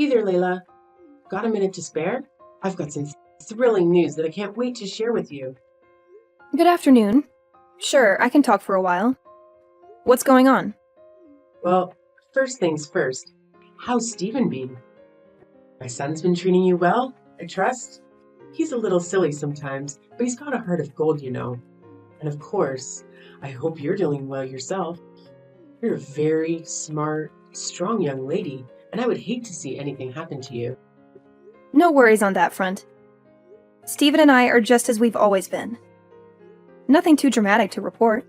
Hey there, Layla. Got a minute to spare? I've got some thrilling news that I can't wait to share with you. Good afternoon. Sure, I can talk for a while. What's going on? Well, first things first. How's Stephen been? My son's been treating you well, I trust? He's a little silly sometimes, but he's got a heart of gold, you know. And of course, I hope you're doing well yourself. You're a very smart, strong young lady, and I would hate to see anything happen to you. No worries on that front. Stephen and I are just as we've always been. Nothing too dramatic to report.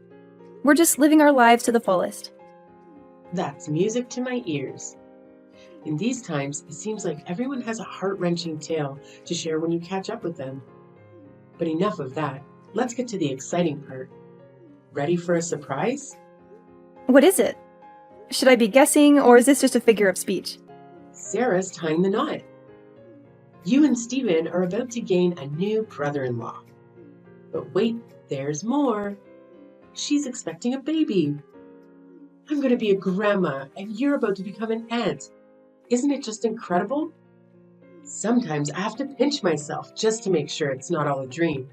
We're just living our lives to the fullest. That's music to my ears. In these times, it seems like everyone has a heart-wrenching tale to share when you catch up with them. But enough of that. Let's get to the exciting part. Ready for a surprise? What is it? Should I be guessing, or is this just a figure of speech? Sarah's tying the knot. You and Stephen are about to gain a new brother-in-law. But wait, there's more. She's expecting a baby. I'm going to be a grandma, and you're about to become an aunt. Isn't it just incredible? Sometimes I have to pinch myself just to make sure it's not all a dream.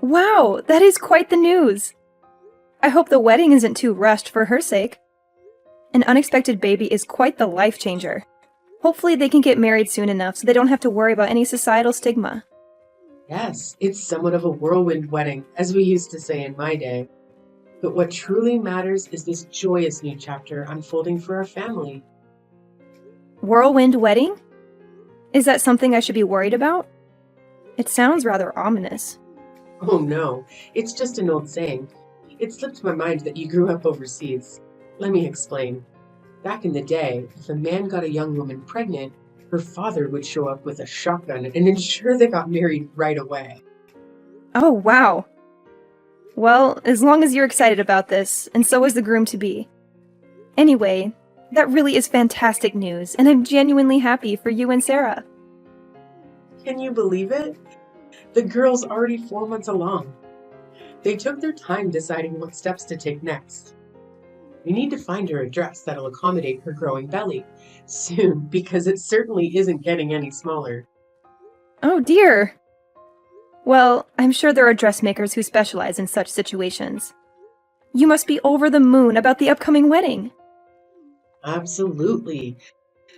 Wow, that is quite the news! I hope the wedding isn't too rushed for her sake. An unexpected baby is quite the life changer. Hopefully they can get married soon enough so they don't have to worry about any societal stigma. Yes, it's somewhat of a whirlwind wedding, as we used to say in my day. But what truly matters is this joyous new chapter unfolding for our family. Whirlwind wedding? Is that something I should be worried about? It sounds rather ominous. Oh no, it's just an old saying. It slipped my mind that you grew up overseas. Let me explain. Back in the day, if a man got a young woman pregnant, her father would show up with a shotgun and ensure they got married right away. Oh, wow. Well, as long as you're excited about this, and so is the groom-to-be. Anyway, that really is fantastic news, and I'm genuinely happy for you and Sarah. Can you believe it? The girl's already 4 months along. They took their time deciding what steps to take next. We need to find her a dress that'll accommodate her growing belly soon, because it certainly isn't getting any smaller. Oh dear! Well, I'm sure there are dressmakers who specialize in such situations. You must be over the moon about the upcoming wedding. Absolutely.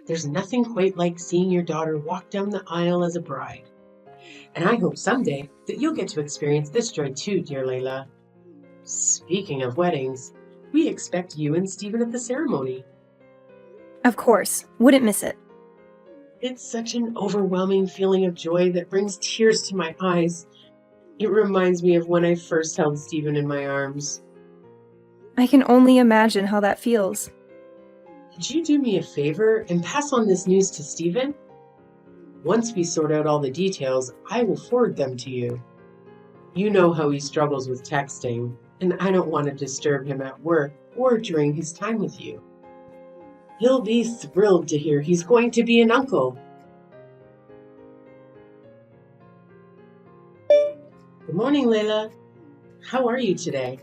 There's nothing quite like seeing your daughter walk down the aisle as a bride. And I hope someday that you'll get to experience this joy too, dear Layla. Speaking of weddings, we expect you and Stephen at the ceremony. Of course, wouldn't miss it. It's such an overwhelming feeling of joy that brings tears to my eyes. It reminds me of when I first held Stephen in my arms. I can only imagine how that feels. Could you do me a favor and pass on this news to Stephen? Once we sort out all the details, I will forward them to you. You know how he struggles with texting, and I don't want to disturb him at work or during his time with you. He'll be thrilled to hear he's going to be an uncle. Good morning, Layla. How are you today?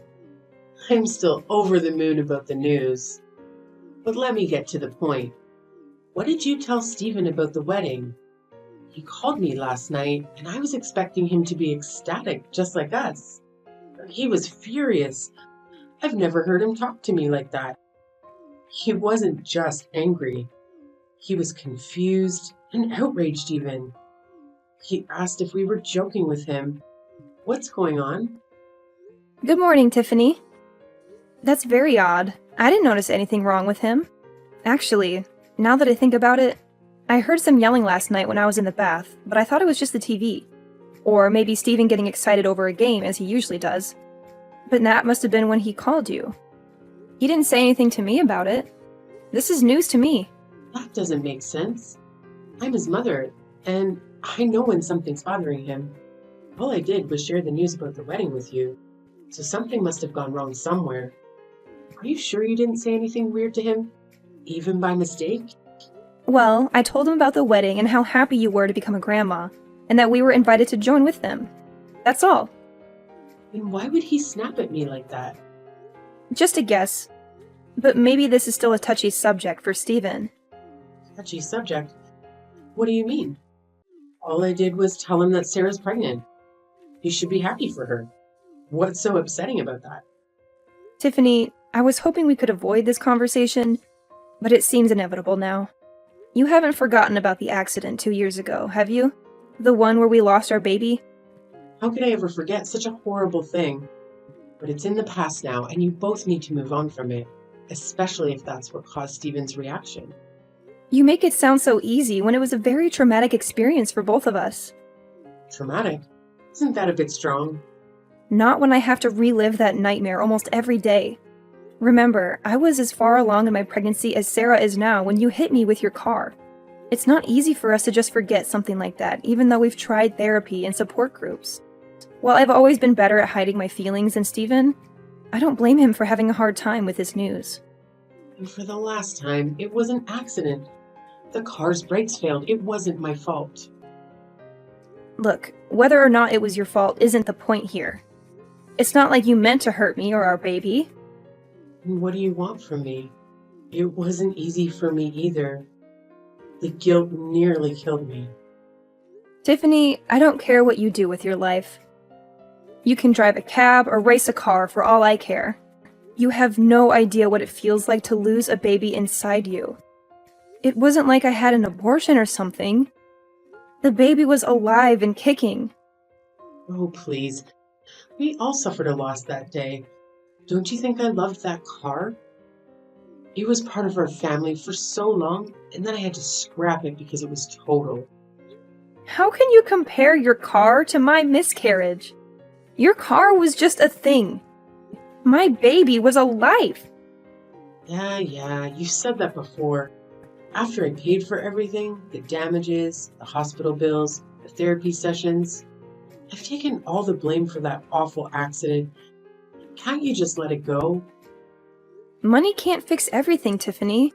I'm still over the moon about the news. But let me get to the point. What did you tell Stephen about the wedding? He called me last night, and I was expecting him to be ecstatic, just like us. He was furious. I've never heard him talk to me like that. He wasn't just angry. He was confused and outraged even. He asked if we were joking with him. What's going on? Good morning, Tiffany. That's very odd. I didn't notice anything wrong with him. Actually, now that I think about it, I heard some yelling last night when I was in the bath, but I thought it was just the TV. Or maybe Stephen getting excited over a game, as he usually does. But that must have been when he called you. He didn't say anything to me about it. This is news to me. That doesn't make sense. I'm his mother, and I know when something's bothering him. All I did was share the news about the wedding with you, so something must have gone wrong somewhere. Are you sure you didn't say anything weird to him? Even by mistake? Well, I told him about the wedding and how happy you were to become a grandma, and that we were invited to join with them. That's all. Then why would he snap at me like that? Just a guess. But maybe this is still a touchy subject for Stephen. Touchy subject? What do you mean? All I did was tell him that Sarah's pregnant. You should be happy for her. What's so upsetting about that? Tiffany, I was hoping we could avoid this conversation, but it seems inevitable now. You haven't forgotten about the accident 2 years ago, have you? The one where we lost our baby? How could I ever forget such a horrible thing? But it's in the past now, and you both need to move on from it, especially if that's what caused Stephen's reaction. You make it sound so easy when it was a very traumatic experience for both of us. Traumatic? Isn't that a bit strong? Not when I have to relive that nightmare almost every day. Remember, I was as far along in my pregnancy as Sarah is now when you hit me with your car. It's not easy for us to just forget something like that, even though we've tried therapy and support groups. While I've always been better at hiding my feelings than Stephen, I don't blame him for having a hard time with this news. And for the last time, it was an accident. The car's brakes failed. It wasn't my fault. Look, whether or not it was your fault isn't the point here. It's not like you meant to hurt me or our baby. What do you want from me? It wasn't easy for me either. The guilt nearly killed me. Tiffany, I don't care what you do with your life. You can drive a cab or race a car for all I care. You have no idea what it feels like to lose a baby inside you. It wasn't like I had an abortion or something. The baby was alive and kicking. Oh, please. We all suffered a loss that day. Don't you think I loved that car? It was part of our family for so long, and then I had to scrap it because it was total. How can you compare your car to my miscarriage? Your car was just a thing. My baby was alive. Yeah, you said that before. After I paid for everything, the damages, the hospital bills, the therapy sessions, I've taken all the blame for that awful accident. Can't you just let it go? Money can't fix everything, Tiffany.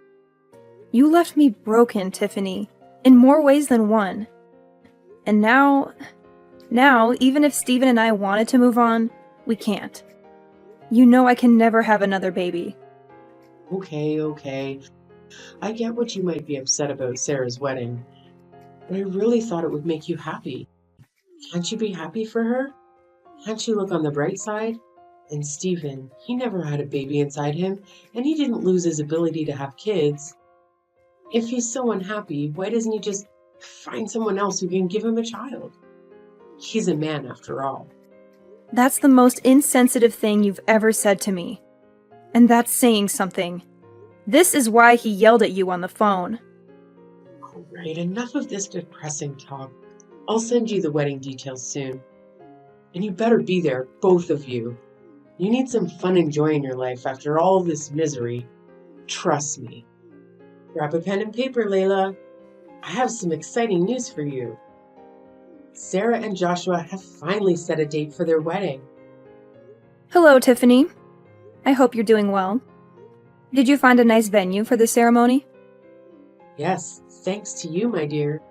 You left me broken, Tiffany, in more ways than one. And now, even if Stephen and I wanted to move on, we can't. You know I can never have another baby. Okay. I get what you might be upset about Sarah's wedding, but I really thought it would make you happy. Can't you be happy for her? Can't you look on the bright side? And Stephen, he never had a baby inside him, and he didn't lose his ability to have kids. If he's so unhappy, why doesn't he just find someone else who can give him a child? He's a man after all. That's the most insensitive thing you've ever said to me. And that's saying something. This is why he yelled at you on the phone. All right, enough of this depressing talk. I'll send you the wedding details soon. And you better be there, both of you. You need some fun and joy in your life after all this misery. Trust me. Grab a pen and paper, Layla. I have some exciting news for you. Sarah and Joshua have finally set a date for their wedding. Hello, Tiffany. I hope you're doing well. Did you find a nice venue for the ceremony? Yes, thanks to you, my dear.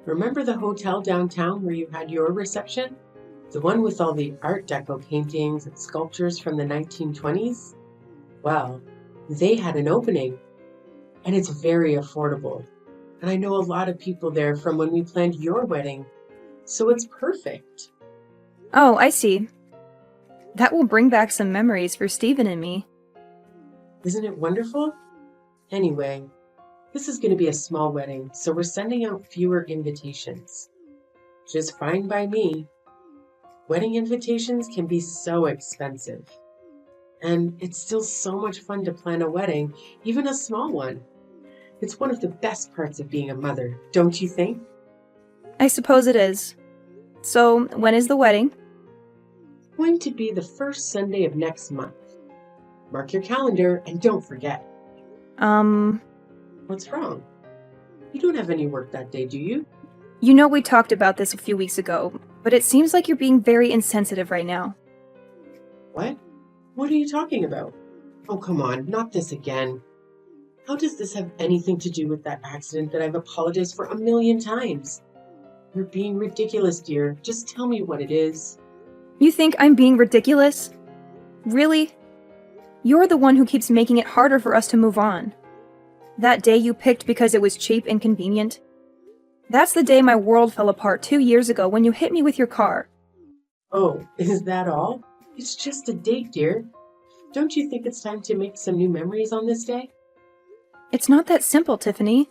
Remember the hotel downtown where you had your reception? The one with all the Art Deco paintings and sculptures from the 1920s? Well, they had an opening, and it's very affordable. And I know a lot of people there from when we planned your wedding, so it's perfect. Oh, I see. That will bring back some memories for Stephen and me. Isn't it wonderful? Anyway, this is going to be a small wedding, so we're sending out fewer invitations. Which is fine by me. Wedding invitations can be so expensive. And it's still so much fun to plan a wedding, even a small one. It's one of the best parts of being a mother, don't you think? I suppose it is. So, when is the wedding? It's going to be the first Sunday of next month. Mark your calendar and don't forget. What's wrong? You don't have any work that day, do you? You know we talked about this a few weeks ago, but it seems like you're being very insensitive right now. What? What are you talking about? Oh, come on, not this again. How does this have anything to do with that accident that I've apologized for 1,000,000 times? You're being ridiculous, dear. Just tell me what it is. You think I'm being ridiculous? Really? You're the one who keeps making it harder for us to move on. That day you picked because it was cheap and convenient. That's the day my world fell apart 2 years ago when you hit me with your car. Oh, is that all? It's just a date, dear. Don't you think it's time to make some new memories on this day? It's not that simple, Tiffany.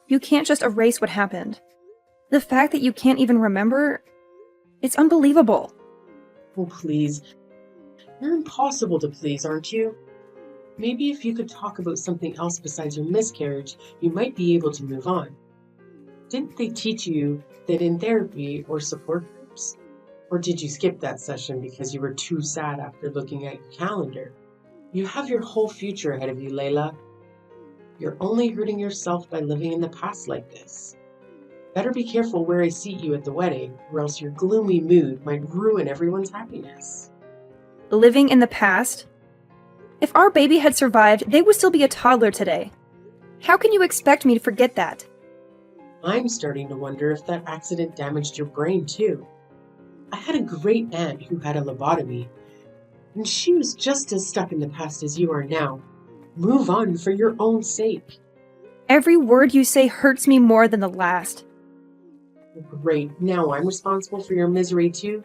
You can't just erase what happened. The fact that you can't even remember, it's unbelievable. Oh, please. You're impossible to please, aren't you? Maybe if you could talk about something else besides your miscarriage, you might be able to move on. Didn't they teach you that in therapy or support groups? Or did you skip that session because you were too sad after looking at your calendar? You have your whole future ahead of you, Layla. You're only hurting yourself by living in the past like this. Better be careful where I seat you at the wedding, or else your gloomy mood might ruin everyone's happiness. Living in the past? If our baby had survived, they would still be a toddler today. How can you expect me to forget that? I'm starting to wonder if that accident damaged your brain too. I had a great aunt who had a lobotomy, and she was just as stuck in the past as you are now. Move on for your own sake. Every word you say hurts me more than the last. Great, now I'm responsible for your misery too?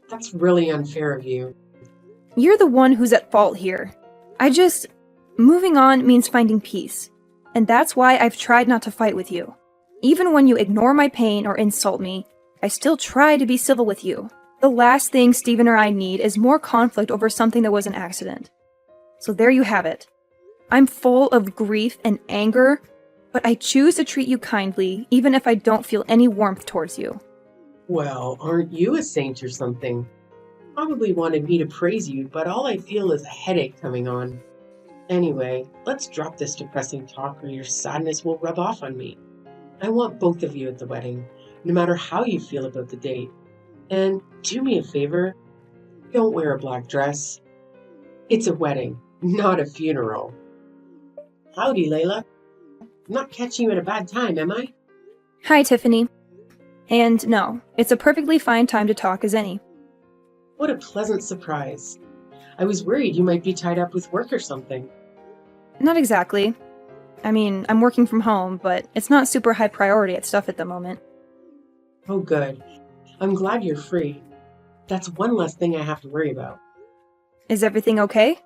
That's really unfair of you. You're the one who's at fault here. Moving on means finding peace. And that's why I've tried not to fight with you. Even when you ignore my pain or insult me, I still try to be civil with you. The last thing Stephen or I need is more conflict over something that was an accident. So there you have it. I'm full of grief and anger, but I choose to treat you kindly, even if I don't feel any warmth towards you. Well, aren't you a saint or something? Probably wanted me to praise you, but all I feel is a headache coming on. Anyway, let's drop this depressing talk or your sadness will rub off on me. I want both of you at the wedding, no matter how you feel about the date. And do me a favor, don't wear a black dress. It's a wedding, not a funeral. Howdy, Layla. I'm not catching you at a bad time, am I? Hi, Tiffany. And no, it's a perfectly fine time to talk as any. What a pleasant surprise. I was worried you might be tied up with work or something. Not exactly. I mean, I'm working from home, but it's not super high priority at stuff at the moment. Oh, good. I'm glad you're free. That's one less thing I have to worry about. Is everything okay?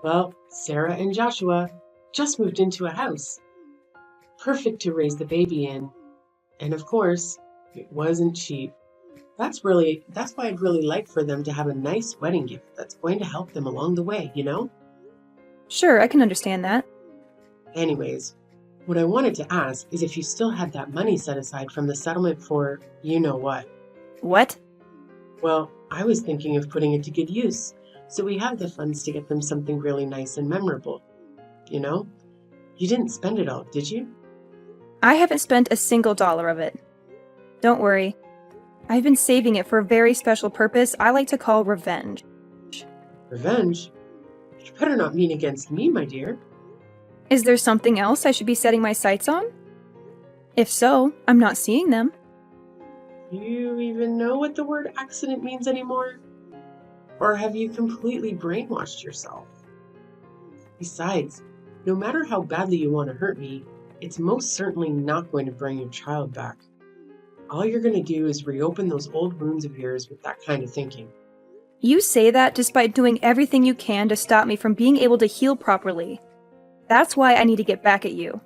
Well, Sarah and Joshua just moved into a house. Perfect to raise the baby in. And of course, it wasn't cheap. That's why I'd really like for them to have a nice wedding gift that's going to help them along the way, you know? Sure, I can understand that. Anyways, what I wanted to ask is if you still had that money set aside from the settlement for you know what. What? Well, I was thinking of putting it to good use, so we have the funds to get them something really nice and memorable. You know? You didn't spend it all, did you? I haven't spent a single dollar of it. Don't worry. I've been saving it for a very special purpose I like to call revenge. Revenge? You better not mean against me, my dear. Is there something else I should be setting my sights on? If so, I'm not seeing them. You even know what the word accident means anymore? Or have you completely brainwashed yourself? Besides, no matter how badly you want to hurt me, it's most certainly not going to bring your child back. All you're going to do is reopen those old wounds of yours with that kind of thinking. You say that despite doing everything you can to stop me from being able to heal properly. That's why I need to get back at you.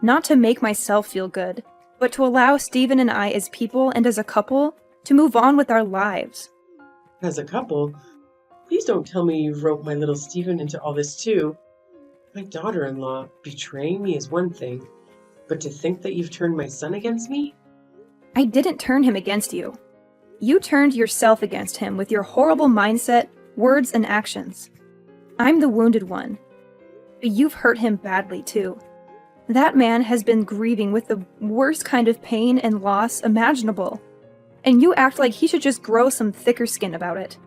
Not to make myself feel good, but to allow Stephen and I as people and as a couple to move on with our lives. As a couple, please don't tell me you've roped my little Stephen into all this too. My daughter-in-law betraying me is one thing, but to think that you've turned my son against me? I didn't turn him against you. You turned yourself against him with your horrible mindset, words, and actions. I'm the wounded one. But you've hurt him badly, too. That man has been grieving with the worst kind of pain and loss imaginable. And you act like he should just grow some thicker skin about it.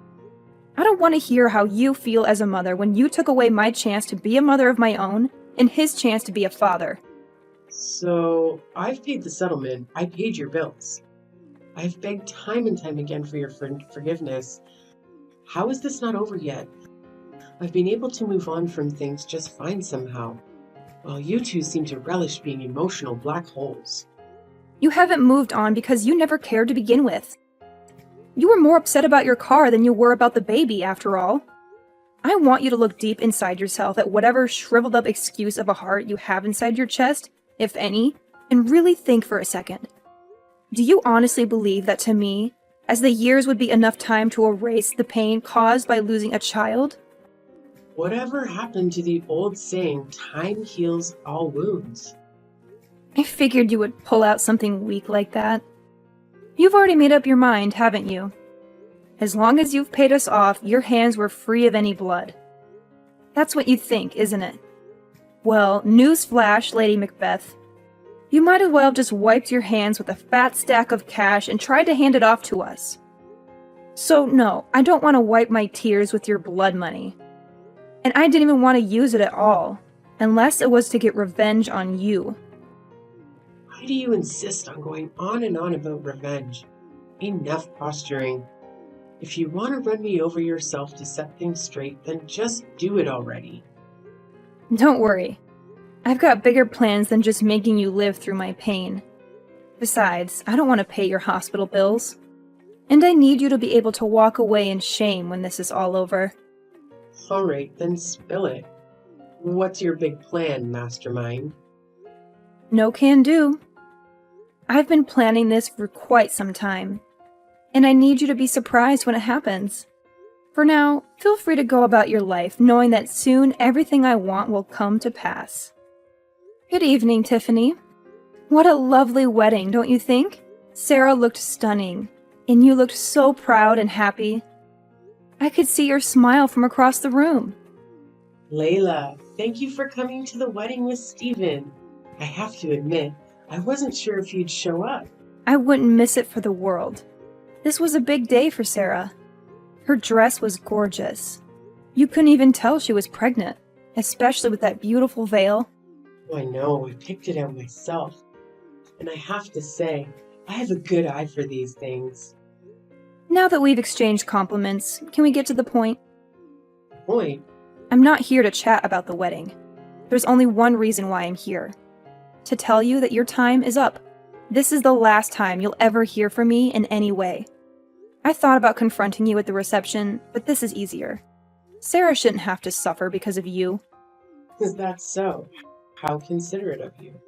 I don't want to hear how you feel as a mother when you took away my chance to be a mother of my own and his chance to be a father. So, I've paid the settlement. I paid your bills. I've begged time and time again for your forgiveness. How is this not over yet? I've been able to move on from things just fine somehow, while you two seem to relish being emotional black holes. You haven't moved on because you never cared to begin with. You were more upset about your car than you were about the baby, after all. I want you to look deep inside yourself at whatever shriveled up excuse of a heart you have inside your chest, if any, and really think for a second. Do you honestly believe that to me, as the years would be enough time to erase the pain caused by losing a child? Whatever happened to the old saying, time heals all wounds? I figured you would pull out something weak like that. You've already made up your mind, haven't you? As long as you've paid us off, your hands were free of any blood. That's what you think, isn't it? Well, newsflash, Lady Macbeth. You might as well have just wiped your hands with a fat stack of cash and tried to hand it off to us. So no, I don't want to wipe my tears with your blood money. And I didn't even want to use it at all, unless it was to get revenge on you. Why do you insist on going on and on about revenge? Enough posturing. If you want to run me over yourself to set things straight, then just do it already. Don't worry. I've got bigger plans than just making you live through my pain. Besides, I don't want to pay your hospital bills. And I need you to be able to walk away in shame when this is all over. All right, then spill it. What's your big plan, mastermind? No can do. I've been planning this for quite some time, and I need you to be surprised when it happens. For now, feel free to go about your life knowing that soon everything I want will come to pass. Good evening, Tiffany. What a lovely wedding, don't you think? Sarah looked stunning, and you looked so proud and happy. I could see your smile from across the room. Layla, thank you for coming to the wedding with Stephen. I have to admit, I wasn't sure if you'd show up. I wouldn't miss it for the world. This was a big day for Sarah. Her dress was gorgeous. You couldn't even tell she was pregnant, especially with that beautiful veil. Oh, I know, I picked it out myself. And I have to say, I have a good eye for these things. Now that we've exchanged compliments, can we get to the point? Point? I'm not here to chat about the wedding. There's only one reason why I'm here. To tell you that your time is up. This is the last time you'll ever hear from me in any way. I thought about confronting you at the reception, but this is easier. Sarah shouldn't have to suffer because of you. Is that so? How considerate of you.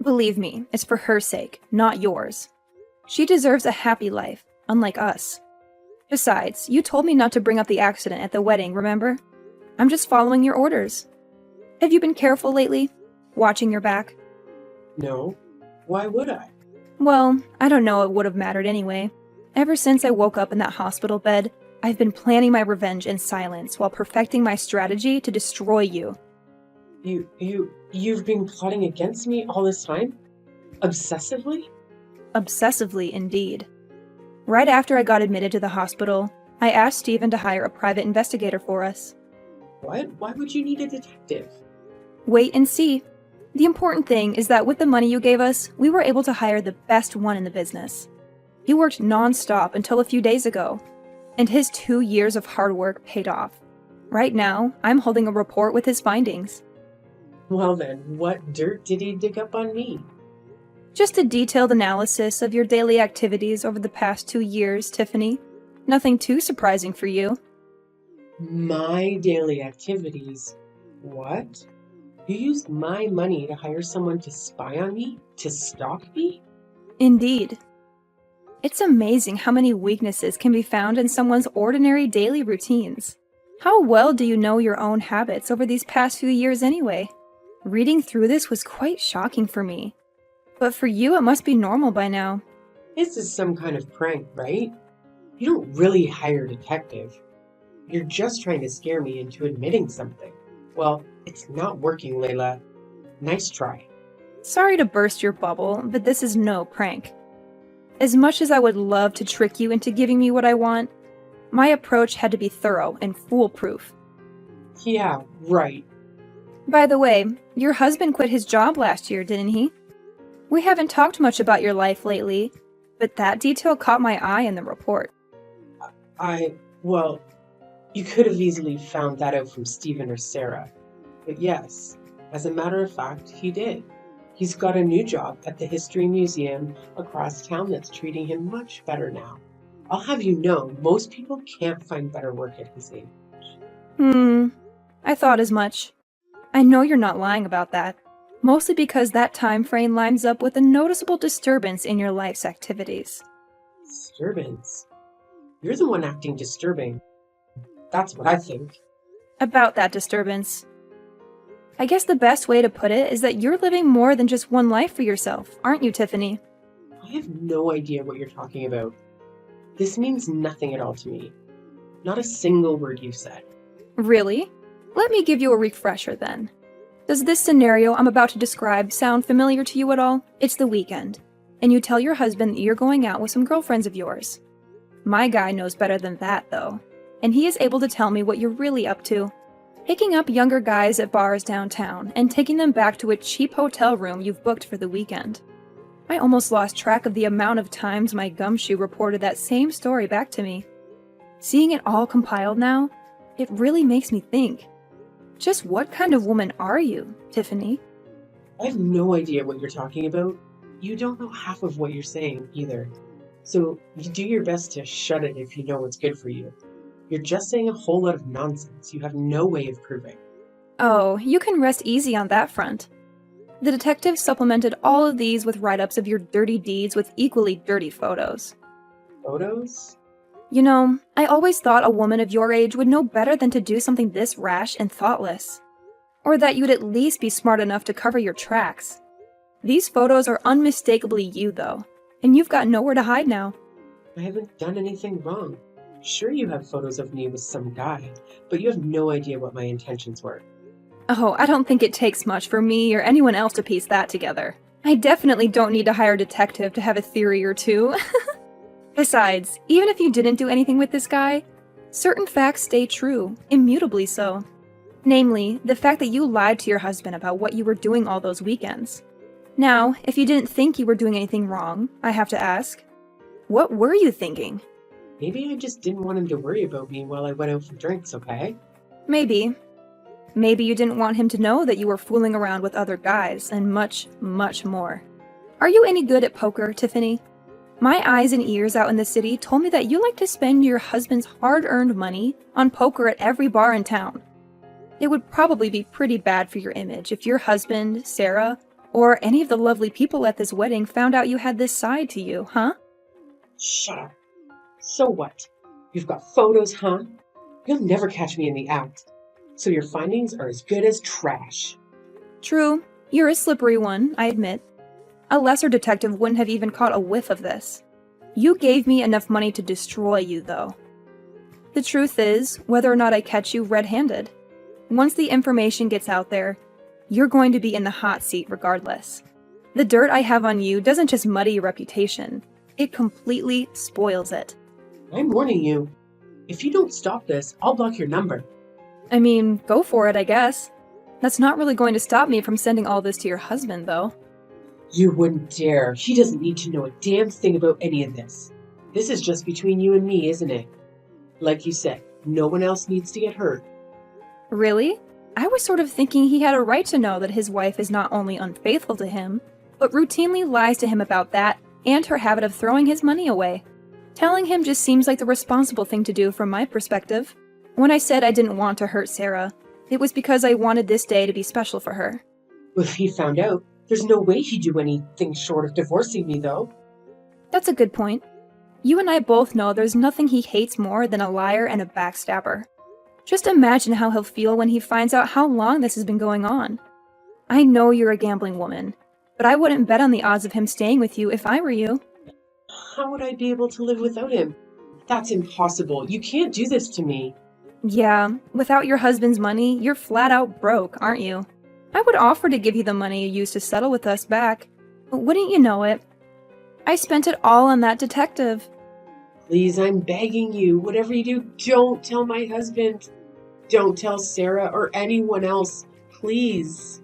Believe me, it's for her sake, not yours. She deserves a happy life, unlike us. Besides, you told me not to bring up the accident at the wedding, remember? I'm just following your orders. Have you been careful lately? Watching your back? No. Why would I? Well, I don't know it would have mattered anyway. Ever since I woke up in that hospital bed, I've been planning my revenge in silence while perfecting my strategy to destroy you. You've been plotting against me all this time? Obsessively? Obsessively, indeed. Right after I got admitted to the hospital, I asked Stephen to hire a private investigator for us. What? Why would you need a detective? Wait and see. The important thing is that with the money you gave us, we were able to hire the best one in the business. He worked non-stop until a few days ago, and his 2 years of hard work paid off. Right now, I'm holding a report with his findings. Well then, what dirt did he dig up on me? Just a detailed analysis of your daily activities over the past 2 years, Tiffany. Nothing too surprising for you. My daily activities? What? You used my money to hire someone to spy on me? To stalk me? Indeed. It's amazing how many weaknesses can be found in someone's ordinary daily routines. How well do you know your own habits over these past few years anyway? Reading through this was quite shocking for me. But for you, it must be normal by now. This is some kind of prank, right? You don't really hire a detective. You're just trying to scare me into admitting something. Well, it's not working, Layla. Nice try. Sorry to burst your bubble, but this is no prank. As much as I would love to trick you into giving me what I want, my approach had to be thorough and foolproof. Yeah, right. By the way, your husband quit his job last year, didn't he? We haven't talked much about your life lately, but that detail caught my eye in the report. Well, you could have easily found that out from Stephen or Sarah. But yes, as a matter of fact, he did. He's got a new job at the History Museum across town that's treating him much better now. I'll have you know, most people can't find better work at his age. I thought as much. I know you're not lying about that, mostly because that time frame lines up with a noticeable disturbance in your life's activities. Disturbance? You're the one acting disturbing. That's what I think. About that disturbance. I guess the best way to put it is that you're living more than just one life for yourself, aren't you, Tiffany? I have no idea what you're talking about. This means nothing at all to me. Not a single word you've said. Really? Let me give you a refresher then. Does this scenario I'm about to describe sound familiar to you at all? It's the weekend, and you tell your husband that you're going out with some girlfriends of yours. My guy knows better than that, though, and he is able to tell me what you're really up to. Picking up younger guys at bars downtown and taking them back to a cheap hotel room you've booked for the weekend. I almost lost track of the amount of times my gumshoe reported that same story back to me. Seeing it all compiled now, it really makes me think. Just what kind of woman are you, Tiffany? I have no idea what you're talking about. You don't know half of what you're saying, either. So you do your best to shut it if you know what's good for you. You're just saying a whole lot of nonsense you have no way of proving. Oh, you can rest easy on that front. The detective supplemented all of these with write-ups of your dirty deeds with equally dirty photos. Photos? You know, I always thought a woman of your age would know better than to do something this rash and thoughtless. Or that you'd at least be smart enough to cover your tracks. These photos are unmistakably you, though, and you've got nowhere to hide now. I haven't done anything wrong. Sure, you have photos of me with some guy, but you have no idea what my intentions were. Oh, I don't think it takes much for me or anyone else to piece that together. I definitely don't need to hire a detective to have a theory or two. Besides, even if you didn't do anything with this guy, certain facts stay true, immutably so. Namely, the fact that you lied to your husband about what you were doing all those weekends. Now, if you didn't think you were doing anything wrong, I have to ask, what were you thinking? Maybe I just didn't want him to worry about me while I went out for drinks, okay? Maybe. Maybe you didn't want him to know that you were fooling around with other guys, and much, much more. Are you any good at poker, Tiffany? My eyes and ears out in the city told me that you like to spend your husband's hard-earned money on poker at every bar in town. It would probably be pretty bad for your image if your husband, Sarah, or any of the lovely people at this wedding found out you had this side to you, huh? Shut up. So what? You've got photos, huh? You'll never catch me in the act. So your findings are as good as trash. True. You're a slippery one, I admit. A lesser detective wouldn't have even caught a whiff of this. You gave me enough money to destroy you, though. The truth is, whether or not I catch you red-handed, once the information gets out there, you're going to be in the hot seat regardless. The dirt I have on you doesn't just muddy your reputation, it completely spoils it. I'm warning you. If you don't stop this, I'll block your number. I mean, go for it, I guess. That's not really going to stop me from sending all this to your husband, though. You wouldn't dare. He doesn't need to know a damn thing about any of this. This is just between you and me, isn't it? Like you said, no one else needs to get hurt. Really? I was sort of thinking he had a right to know that his wife is not only unfaithful to him, but routinely lies to him about that and her habit of throwing his money away. Telling him just seems like the responsible thing to do from my perspective. When I said I didn't want to hurt Sarah, it was because I wanted this day to be special for her. If he found out, there's no way he'd do anything short of divorcing me, though. That's a good point. You and I both know there's nothing he hates more than a liar and a backstabber. Just imagine how he'll feel when he finds out how long this has been going on. I know you're a gambling woman, but I wouldn't bet on the odds of him staying with you if I were you. How would I be able to live without him? That's impossible. You can't do this to me. Yeah, without your husband's money, you're flat out broke, aren't you? I would offer to give you the money you used to settle with us back, but wouldn't you know it? I spent it all on that detective. Please, I'm begging you. Whatever you do, don't tell my husband. Don't tell Sarah or anyone else. Please.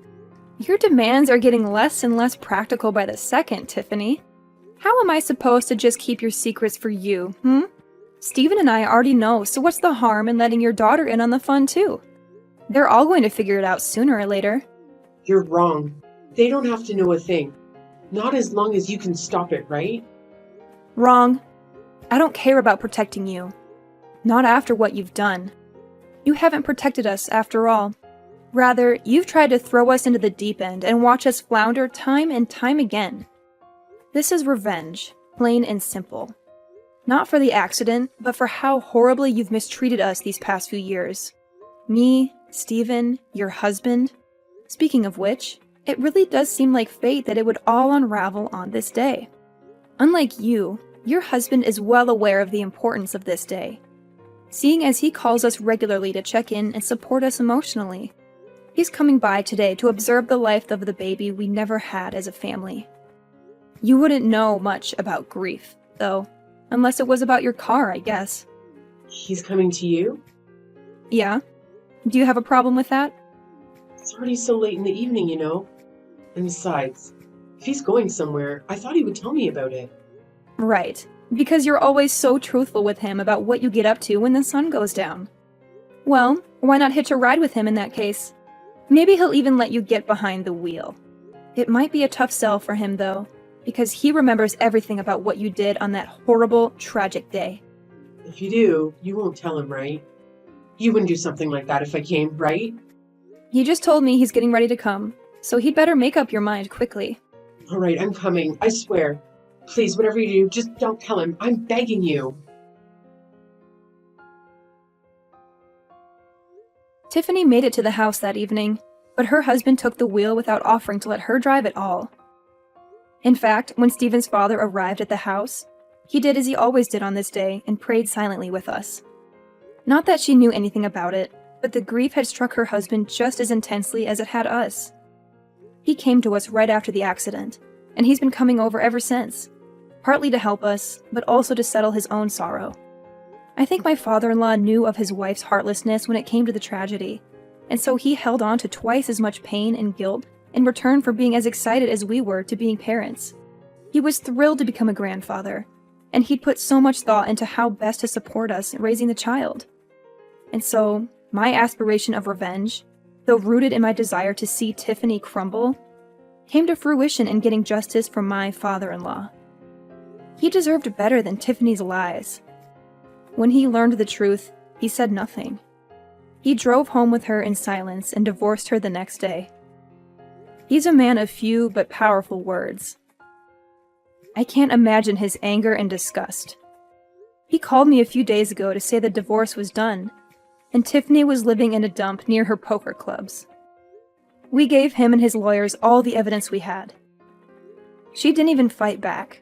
Your demands are getting less and less practical by the second, Tiffany. How am I supposed to just keep your secrets for you, Stephen and I already know, so what's the harm in letting your daughter in on the fun too? They're all going to figure it out sooner or later. You're wrong. They don't have to know a thing. Not as long as you can stop it, right? Wrong. I don't care about protecting you. Not after what you've done. You haven't protected us after all. Rather, you've tried to throw us into the deep end and watch us flounder time and time again. This is revenge, plain and simple. Not for the accident, but for how horribly you've mistreated us these past few years. Me, Stephen, your husband. Speaking of which, it really does seem like fate that it would all unravel on this day. Unlike you, your husband is well aware of the importance of this day, seeing as he calls us regularly to check in and support us emotionally. He's coming by today to observe the life of the baby we never had as a family. You wouldn't know much about grief, though, unless it was about your car, I guess. He's coming to you? Yeah? Do you have a problem with that? It's already so late in the evening, you know. And besides, if he's going somewhere, I thought he would tell me about it. Right, because you're always so truthful with him about what you get up to when the sun goes down. Well, why not hitch a ride with him in that case? Maybe he'll even let you get behind the wheel. It might be a tough sell for him, though, because he remembers everything about what you did on that horrible, tragic day. If you do, you won't tell him, right? You wouldn't do something like that if I came, right? He just told me he's getting ready to come, so he'd better make up your mind quickly. All right, I'm coming, I swear. Please, whatever you do, just don't tell him. I'm begging you. Tiffany made it to the house that evening, but her husband took the wheel without offering to let her drive at all. In fact, when Stephen's father arrived at the house, he did as he always did on this day and prayed silently with us. Not that she knew anything about it, but the grief had struck her husband just as intensely as it had us. He came to us right after the accident, and he's been coming over ever since, partly to help us, but also to settle his own sorrow. I think my father-in-law knew of his wife's heartlessness when it came to the tragedy, and so he held on to twice as much pain and guilt in return for being as excited as we were to being parents. He was thrilled to become a grandfather, and he'd put so much thought into how best to support us in raising the child. And so, my aspiration of revenge, though rooted in my desire to see Tiffany crumble, came to fruition in getting justice from my father-in-law. He deserved better than Tiffany's lies. When he learned the truth, he said nothing. He drove home with her in silence and divorced her the next day. He's a man of few but powerful words. I can't imagine his anger and disgust. He called me a few days ago to say the divorce was done, and Tiffany was living in a dump near her poker clubs. We gave him and his lawyers all the evidence we had. She didn't even fight back.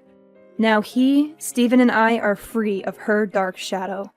Now he, Stephen, and I are free of her dark shadow.